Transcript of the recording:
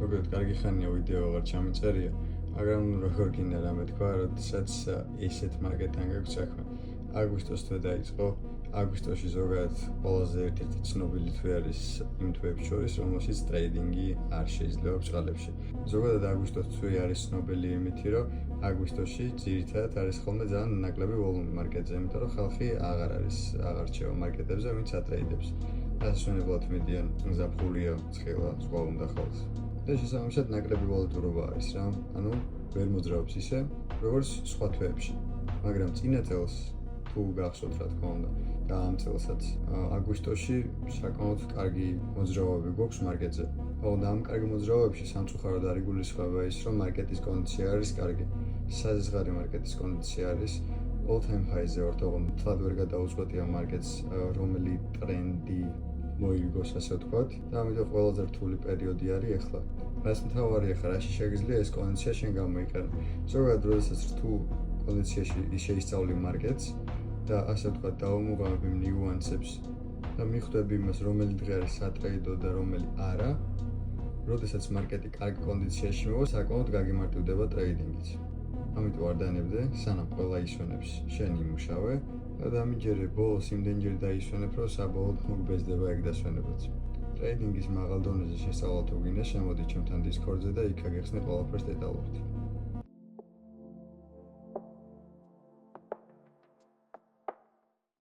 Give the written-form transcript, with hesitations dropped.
მოგეთ კარგი ხანია ვიდეო აღარ ჩამიწერია, მაგრამ როგორ გინდა რამე თქვა, როდესაც ესეთ მარკეტთან გაქვს საქმე. აგვისტოს თვე დაიწყო, აგვისტოში ზოგადად ყველაზე ერთ-ერთი ცნობილი თვე არის იმ თვეებს შორის, რომელშიც ტრეიდინგი არ შეიძლება ბჭყალებში. ზოგადად აგვისტოს თვე არის ცნობილი იმითი, რომ აგვისტოში ძირითადად არის ხოლმე ძალიან ნაკლები ვოლუმი მარკეტზე, იმიტომ რომ ხალხი აღარ რჩევა მარკეტებზე, ვინც ატრეიდებს. დასასვენებლად მიდიან ზაფხულია, ცხელა, სხვა უნდა ხალხს. და შესაბამისად ნაკლები ვალუტურობა არის რა, ანუ ვერ მოძრაობს ისე, როგორც სხვა თვეებში. მაგრამ წინა წელს თუ გახსოვთ რა თქმა უნდა და ამ წელსაც აგვისტოში საკმაოდ კარგი მოძრაობები გვაქვს მარკეტზე. და ამ კარგი მოძრაობებში სამწუხაროდ არ იგულისხმება ის, რომ მარკეტის კონდიცია არის კარგი. საზღვარი მარკეტის კონდიცია არის all time high-ზე ვართ, ოღონდ თლად ვერ გადაუწყვეტია მარკეტს რომელი ტრენდი მოიგოს, ასე ვთქვათ, და ამიტომ ყველაზე რთული პერიოდი არის ახლა. რაც მთავარია ხარ, რაში შეგიძლია ეს კონდიცია შენ გამოიყენო. ზოგადად, როდესაც რთულ კონდიციაში შეისწავლი მარკეტს და ასე ვთქვათ, დაუმუღამები ნიუანსებს და მიხვდები იმას, რომელი დღე არის სატრეიდო და რომელი არა, როდესაც მარკეტი კარგ კონდიციაში მოვა, საკმაოდ გაგიმარტივდება ტრეიდინგიც. ამიტომ არ დანებდე, სანამ ყველა ისვენებს, შენ იმუშავე და დამიჯერე ბოლოს იმდენჯერ დაისვენებ, რომ საბოლოოდ მოგბეზდება ეგ დასვენებაც. ტრეიდინგის მაღალ დონეზე შესწავლა თუ გინდა, შემოდი ჩემთან დისკორდზე და იქ გაგეხსნე ყველაფერს დეტალურად.